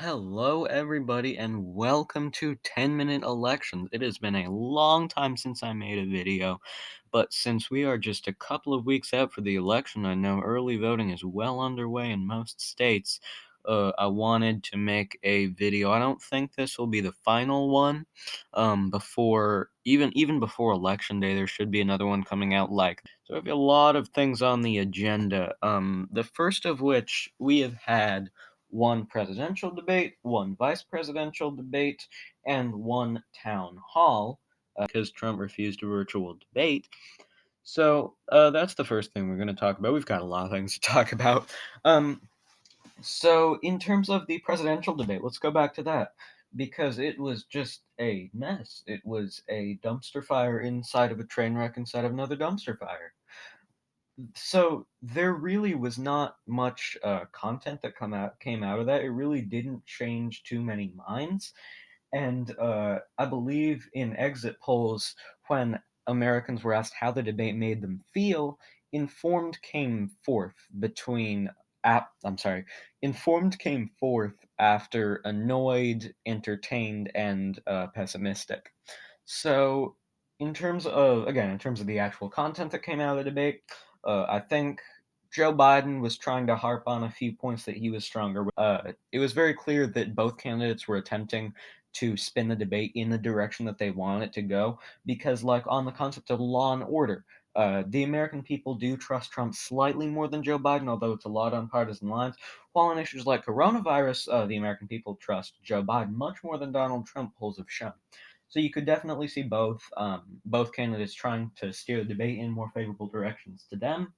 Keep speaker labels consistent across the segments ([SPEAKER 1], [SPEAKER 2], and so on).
[SPEAKER 1] Hello, everybody, and welcome to 10-Minute Elections. It has been a long time since I made a video, but since we are just a couple of weeks out for the election, I know early voting is well underway in most states. I wanted to make a video. I don't think this will be the final one. Before even before election day, there should be another one coming out. So, I have a lot of things on the agenda. The first of which we have had one presidential debate, one vice presidential debate, and one town hall because Trump refused a virtual debate. So that's the first thing we're going to talk about. We've got a lot of things to talk about. So, in terms of the presidential debate, let's go back to that because it was just a mess. It was a dumpster fire inside of a train wreck inside of another dumpster fire. So there really was not much content that came out of that. It really didn't change too many minds. And I believe in exit polls, when Americans were asked how the debate made them feel, informed came forth between. I'm sorry, informed came forth after annoyed, entertained, and pessimistic. So, in terms of the actual content that came out of the debate, I think Joe Biden was trying to harp on a few points that he was stronger with. It was very clear that both candidates were attempting to spin the debate in the direction that they want it to go, because, like, on the concept of law and order, the American people do trust Trump slightly more than Joe Biden, although it's a lot on partisan lines. While on issues like coronavirus, the American people trust Joe Biden much more than Donald Trump, polls have shown. So you could definitely see both candidates trying to steer the debate in more favorable directions to them.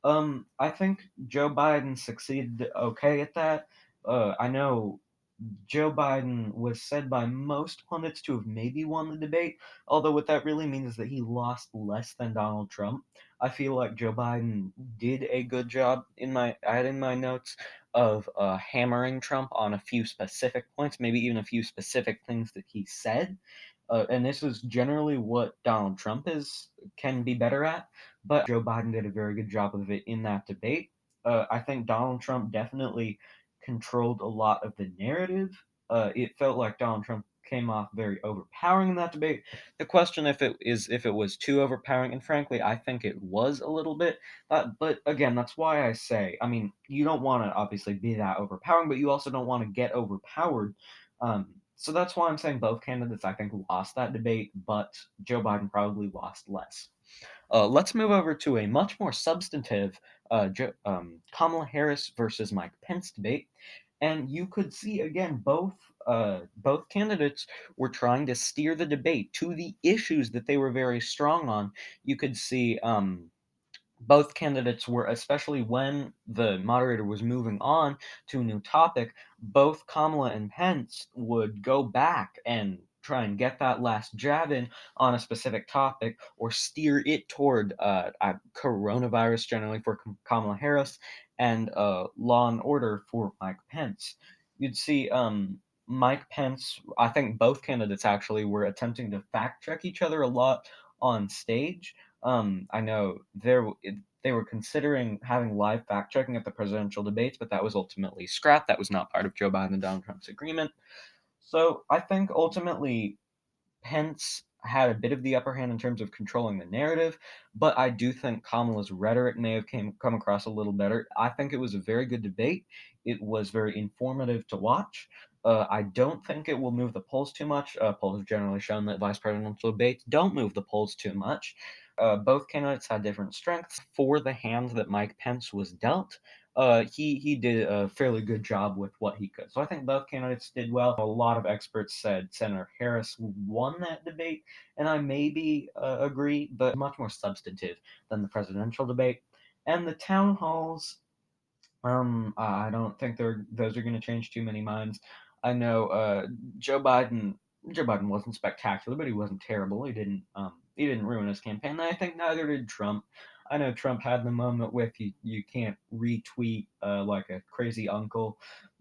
[SPEAKER 1] I think Joe Biden succeeded okay at that. I know Joe Biden was said by most pundits to have maybe won the debate, although what that really means is that he lost less than Donald Trump. I feel like Joe Biden did a good job I had in my notes of hammering Trump on a few specific points, maybe even a few specific things that he said. And this is generally what Donald Trump is can be better at, but Joe Biden did a very good job of it in that debate. I think Donald Trump definitely controlled a lot of the narrative. It felt like Donald Trump came off very overpowering in that debate. The question if it was too overpowering, and frankly, I think it was a little bit. But again, that's why I say, I mean, you don't want to obviously be that overpowering, but you also don't want to get overpowered. So that's why I'm saying both candidates, I think, lost that debate, but Joe Biden probably lost less. Let's move over to a much more substantive Kamala Harris versus Mike Pence debate. And you could see again both candidates were trying to steer the debate to the issues that they were very strong on. You could see both candidates were, especially when the moderator was moving on to a new topic, both Kamala and Pence would go back and try and get that last jab in on a specific topic or steer it toward coronavirus generally for Kamala Harris and law and order for Mike Pence. You'd see Mike Pence, I think both candidates actually were attempting to fact check each other a lot on stage. I know they were considering having live fact checking at the presidential debates, but that was ultimately scrapped. That was not part of Joe Biden and Donald Trump's agreement. So I think ultimately Pence had a bit of the upper hand in terms of controlling the narrative, but I do think Kamala's rhetoric may have come across a little better. I think it was a very good debate. It was very informative to watch. I don't think it will move the polls too much. Polls have generally shown that vice presidential debates don't move the polls too much. Both candidates had different strengths. For the hand that Mike Pence was dealt, he did a fairly good job with what he could. So I think both candidates did well. A lot of experts said Senator Harris won that debate, and I maybe agree, but much more substantive than the presidential debate. And the town halls, I don't think those are going to change too many minds. I know Joe Biden. Joe Biden wasn't spectacular, but he wasn't terrible. He didn't ruin his campaign. And I think neither did Trump. I know Trump had the moment with you can't retweet like a crazy uncle,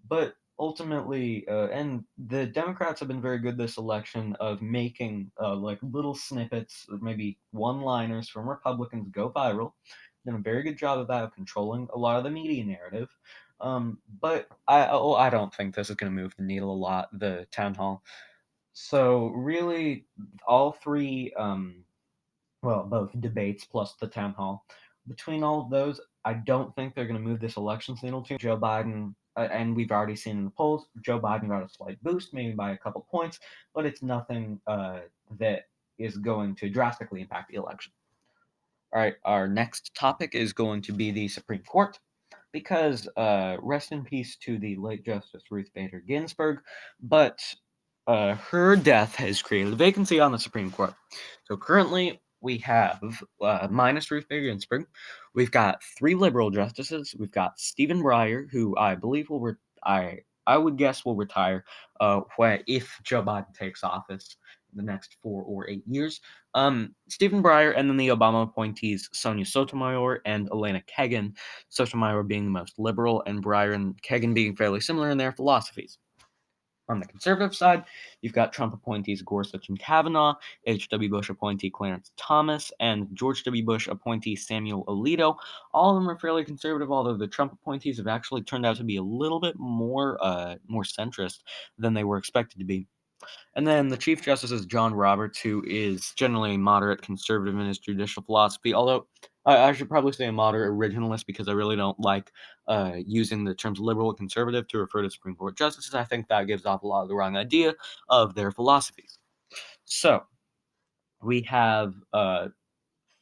[SPEAKER 1] but ultimately, and the Democrats have been very good this election of making like little snippets, or maybe one-liners from Republicans go viral. Done a very good job of that, of controlling a lot of the media narrative. But I don't think this is going to move the needle a lot. The town hall. So really, all three well, both debates plus the town hall. Between all of those, I don't think they're going to move this elections needle too. Joe Biden, and we've already seen in the polls, Joe Biden got a slight boost, maybe by a couple points, but it's nothing that is going to drastically impact the election. All right, our next topic is going to be the Supreme Court, because rest in peace to the late Justice Ruth Bader Ginsburg, but her death has created a vacancy on the Supreme Court. So currently we have, minus Ruth Bader Ginsburg, we've got three liberal justices. We've got Stephen Breyer, who I believe I would guess will retire if Joe Biden takes office in the next 4 or 8 years. Stephen Breyer, and then the Obama appointees Sonia Sotomayor and Elena Kagan. Sotomayor being the most liberal, and Breyer and Kagan being fairly similar in their philosophies. On the conservative side, you've got Trump appointees Gorsuch and Kavanaugh, H.W. Bush appointee Clarence Thomas, and George W. Bush appointee Samuel Alito. All of them are fairly conservative, although the Trump appointees have actually turned out to be a little bit more centrist than they were expected to be. And then the Chief Justice is John Roberts, who is generally a moderate conservative in his judicial philosophy, although I should probably say a moderate originalist, because I really don't like using the terms liberal and conservative to refer to Supreme Court justices. I think that gives off a lot of the wrong idea of their philosophies. So we have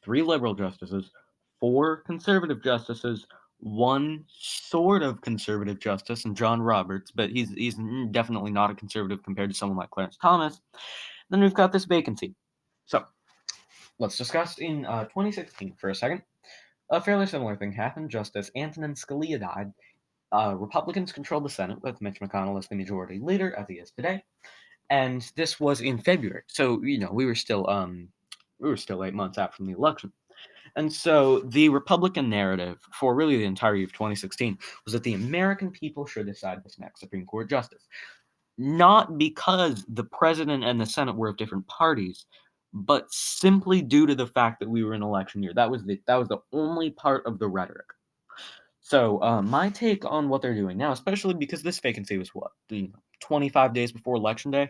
[SPEAKER 1] three liberal justices, four conservative justices, one sort of conservative justice, and John Roberts, but he's definitely not a conservative compared to someone like Clarence Thomas. Then we've got this vacancy. So let's discuss in 2016 for a second. A fairly similar thing happened. Justice Antonin Scalia died. Republicans controlled the Senate with Mitch McConnell as the majority leader, as he is today, and this was in February. So we were still 8 months out from the election. And so the Republican narrative for really the entire year of 2016 was that the American people should decide this next Supreme Court justice. Not because the president and the Senate were of different parties, but simply due to the fact that we were in election year. That was the only part of the rhetoric. So my take on what they're doing now, especially because this vacancy was 25 days before election day,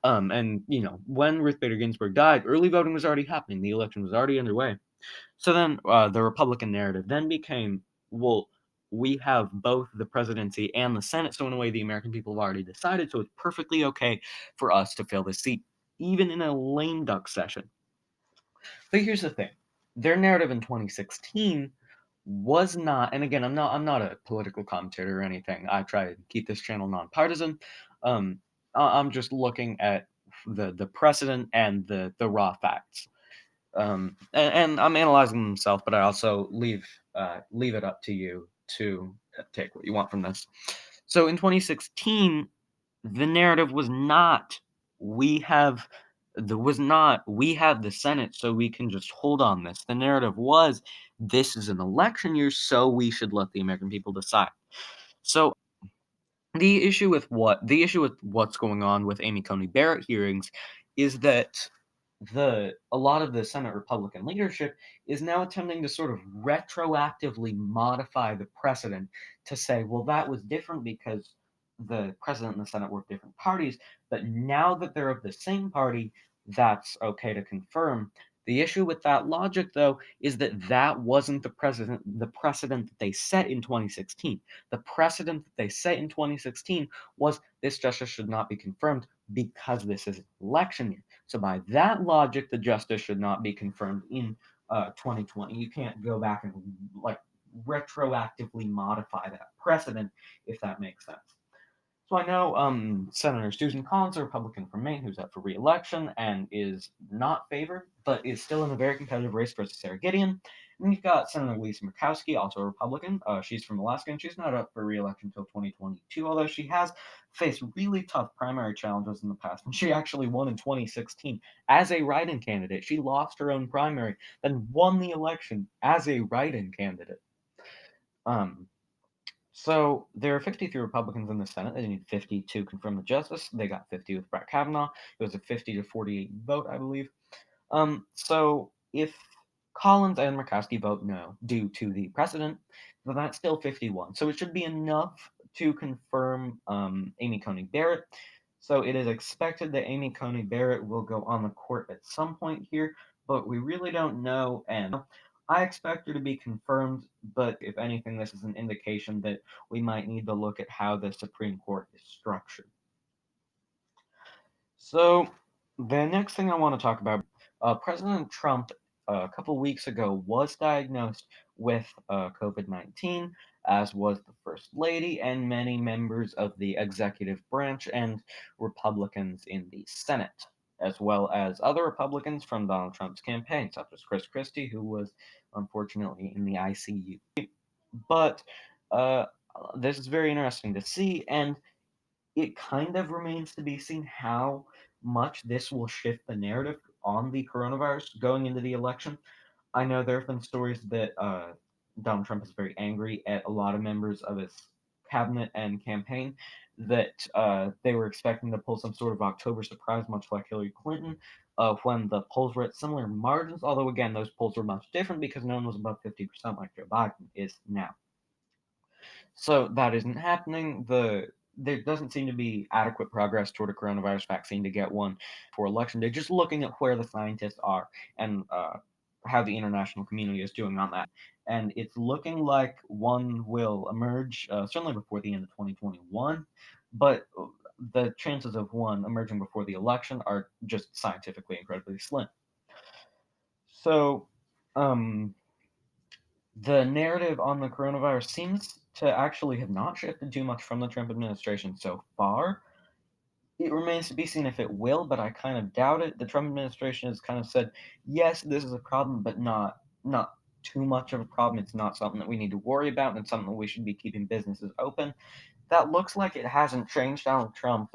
[SPEAKER 1] and when Ruth Bader Ginsburg died, early voting was already happening. The election was already underway. So then the Republican narrative then became, well, we have both the presidency and the Senate, so in a way the American people have already decided, so it's perfectly okay for us to fill this seat, even in a lame duck session. But here's the thing. Their narrative in 2016 was not, and again, I'm not a political commentator or anything. I try to keep this channel nonpartisan. I'm just looking at the precedent and the raw facts. And I'm analyzing them myself, but I also leave it up to you to take what you want from this. So in 2016, the narrative was not we have we have the Senate, so we can just hold on this. The narrative was this is an election year, so we should let the American people decide. So the issue with what's going on with Amy Coney Barrett hearings is that a lot of the Senate Republican leadership is now attempting to sort of retroactively modify the precedent to say, well, that was different because the president and the Senate were different parties, but now that they're of the same party, that's okay to confirm. The issue with that logic, though, is that that wasn't the precedent that they set in 2016. The precedent that they set in 2016 was this justice should not be confirmed because this is an election year. So by that logic, the justice should not be confirmed in 2020. You can't go back and like retroactively modify that precedent, if that makes sense. So I know Senator Susan Collins, a Republican from Maine, who's up for re-election and is not favored, but is still in a very competitive race versus Sarah Gideon. And you've got Senator Lisa Murkowski, also a Republican. She's from Alaska, and she's not up for re-election until 2022, although she has faced really tough primary challenges in the past. And she actually won in 2016 as a write-in candidate. She lost her own primary, then won the election as a write-in candidate. Um, so there are 53 Republicans in the Senate. They need 50 to confirm the justice. They got 50 with Brett Kavanaugh. It was a 50 to 48 vote, I believe. So if Collins and Murkowski vote no due to the precedent, but that's still 51. So it should be enough to confirm Amy Coney Barrett. So it is expected that Amy Coney Barrett will go on the court at some point here, but we really don't know. And I expect her to be confirmed, but if anything, this is an indication that we might need to look at how the Supreme Court is structured. So, the next thing I want to talk about, President Trump a couple weeks ago was diagnosed with COVID-19, as was the First Lady and many members of the executive branch and Republicans in the Senate, as well as other Republicans from Donald Trump's campaign, such as Chris Christie, who was unfortunately in the ICU. But uh, this is very interesting to see, and it kind of remains to be seen how much this will shift the narrative on the coronavirus going into the election. I know there have been stories that Donald Trump is very angry at a lot of members of his cabinet and campaign, that they were expecting to pull some sort of October surprise, much like Hillary Clinton, when the polls were at similar margins. Although, again, those polls were much different because no one was above 50% like Joe Biden is now. So that isn't happening. There doesn't seem to be adequate progress toward a coronavirus vaccine to get one for election day. Just looking at where the scientists are and how the international community is doing on that, and it's looking like one will emerge certainly before the end of 2021. But the chances of one emerging before the election are just scientifically incredibly slim. So, um, the narrative on the coronavirus seems to actually have not shifted too much from the Trump administration so far. It remains to be seen if it will, but I kind of doubt it. The Trump administration has kind of said, yes, this is a problem, but not too much of a problem. It's not something that we need to worry about, and it's something that we should be keeping businesses open. That looks like it hasn't changed. Donald Trump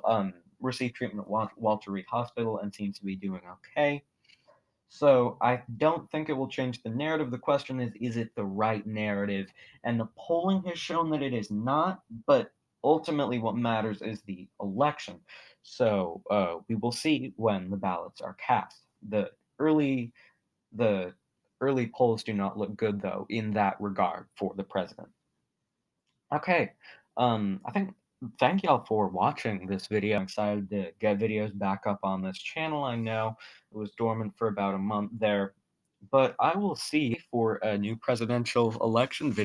[SPEAKER 1] received treatment at Walter Reed Hospital and seems to be doing okay. So I don't think it will change the narrative. The question is it the right narrative? And the polling has shown that it is not, but ultimately what matters is the election. So we will see when the ballots are cast. Early the early polls do not look good though in that regard for the president. Okay. I think thank y'all for watching this video. I'm excited to get videos back up on this channel. I know it was dormant for about a month there, but I will see for a new presidential election video.